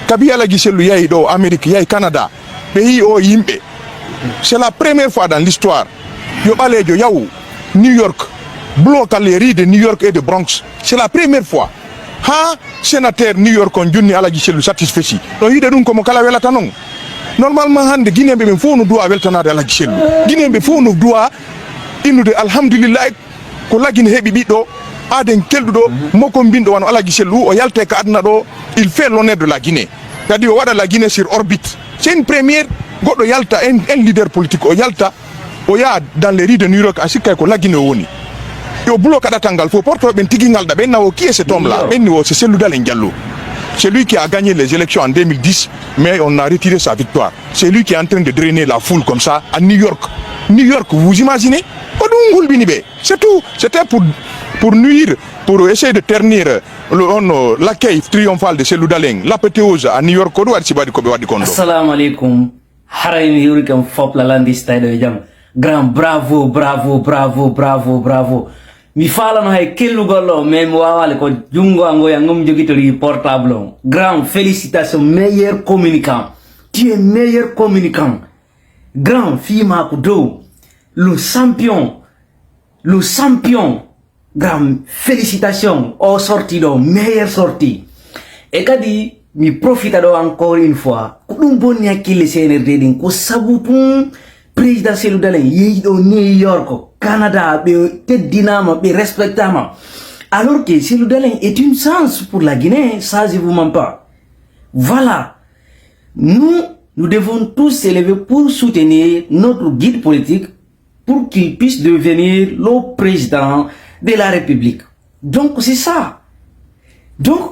kabi ala giselu yayi do Amérique yayi Canada pays o yimbe c'est la première fois dans l'histoire yo balejo yaw New York bloque les rues de New York et de Bronx c'est la première fois ha sénateur New York on junni ala giselu satisfait do yide dum ko mo kala welata non normalement hande Guinée be fo no doa weltanade ala giselu Guinée be fo no doa inude alhamdulillah ko lagine hebi biddo aden keldudo moko bindo wano ala giselu o yalte ka adna do il fait l'honneur de la Guinée c'est-à-dire wada la Guinée sur orbite c'est une première godo yalta un leader politique o yalta o ya dans les rues de New York asika ko la Guinée woni yo bulo kada tangal fo porto ben tigingal da ben nawo qui est cet homme là ben ni c'est Cellou Dalein Diallo. C'est lui qui a gagné les élections en 2010 mais on a retiré sa victoire. C'est lui qui est en train de drainer la foule comme ça à New York. New York, vous imaginez? C'est tout. C'était pour nuire, pour essayer de ternir l'accueil triomphal de Cellou Dalein, l'apothéose à New York. Assalamu alaikum. Haray hurricane fop la landi style jam. Grand bravo, bravo, bravo, bravo, bravo. Mi fala no hay kellu gollo même wawale ko jungo ango ya ngom jogitori portable. Grand félicitations, meilleur communicant. Tu es meilleur communicant. Grand fima kudo. Le champion. Grand félicitations. Oh sortie do meilleure sortie. Et kadi mi profite do encore une fois. Kudum bonni akile CNRD din ko sabutum président Cellou Dalein yeyi do New York. Canada, Teddinama, respectama. Alors que Cellou Dalein est une chance pour la Guinée, ça je vous mens pas. Voilà. Nous devons tous s'élever pour soutenir notre guide politique pour qu'il puisse devenir le président de la République. Donc c'est ça. Donc,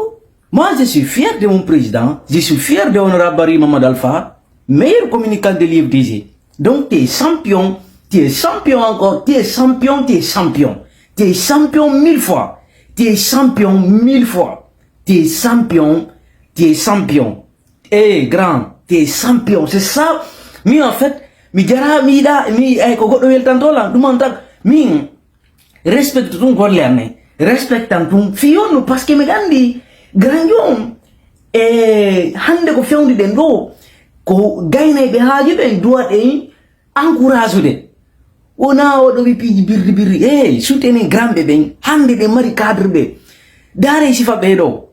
moi je suis fier de mon président, je suis fier de Honorable Barry Mamadou Alpha, meilleur communicant de l'IFDG. Donc tu es champion. Tu es champion encore, tu es champion. Tu es champion 1000 fois. Tu es champion 1000 fois. Tu es champion. Eh, grand, tu es champion. C'est ça. Mais en fait, respecte ton gorliane. Respecte ton fion parce que me gandi grand hande ko fewndi den do ko gayna be haaji ben doit encourage de. Ona o do piji birri soutenir grand bébé hande de mari cadre be dare sifa be do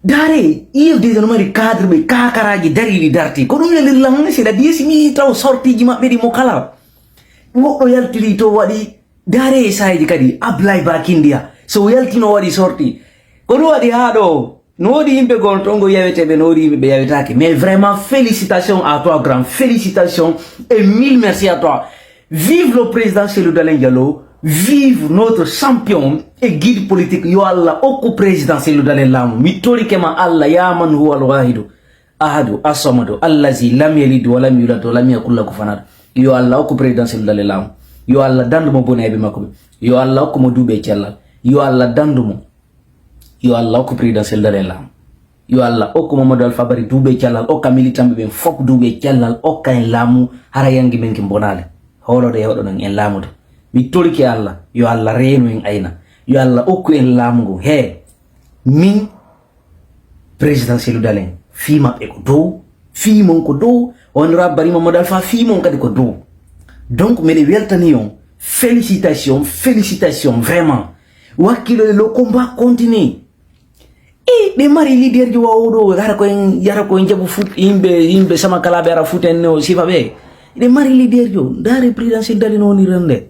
dare il de no mari cadre be kakaraji dari darti ko dum le lang c'est la 10 mi taw sorti ji mabbe di mo kala wo do yaltiri to wadi dare sayji kadi ablay ba kindia so yaltino wadi sorti ko do wadi hado Nodi imbe gontongo yawete be nodi imbe yawetake. Mais vraiment félicitations à toi grand, félicitations et mille merci à toi. Vive le président Cellou Dalein Diallo, vive notre champion et guide politique yo Allah oko président Cellou Dalein Lam. Mitori kema Allah ya man huwa al-wahidu ahadu as-samadu allazi lam yalid wa lam yulad wa lam yakul lahu kufuwan ahad. Yo Allah oko président Cellou Dalein Lam. Yo Allah dandumo bonabe makko. Yo Allah oko mo dube cellal. Yo Allah dandumo. Yo Allah ko président Cellou Dalein Lam. Yo Allah ko Mamadou Alpha Bari dube cellal o ka militant be fok dube cellal o ka en lamu hara yangi men ki bonale holo de hodo en lamude mi toriki Allah yo Allah reenu en ayna yo Allah ko en lamugo he min président Cellou Dalein fima e ko do fimon ko do honorable Barry Mamadou Alpha fimon kadi ko do donc me le weltani on félicitations vraiment wakilo le combat continue. Et les mari leader du Waodo, Yarako Njabu foot, Imbe Samakala Bera foot and no Sivabe. Les mari leader du, Dari président Cellou Dalein on irande.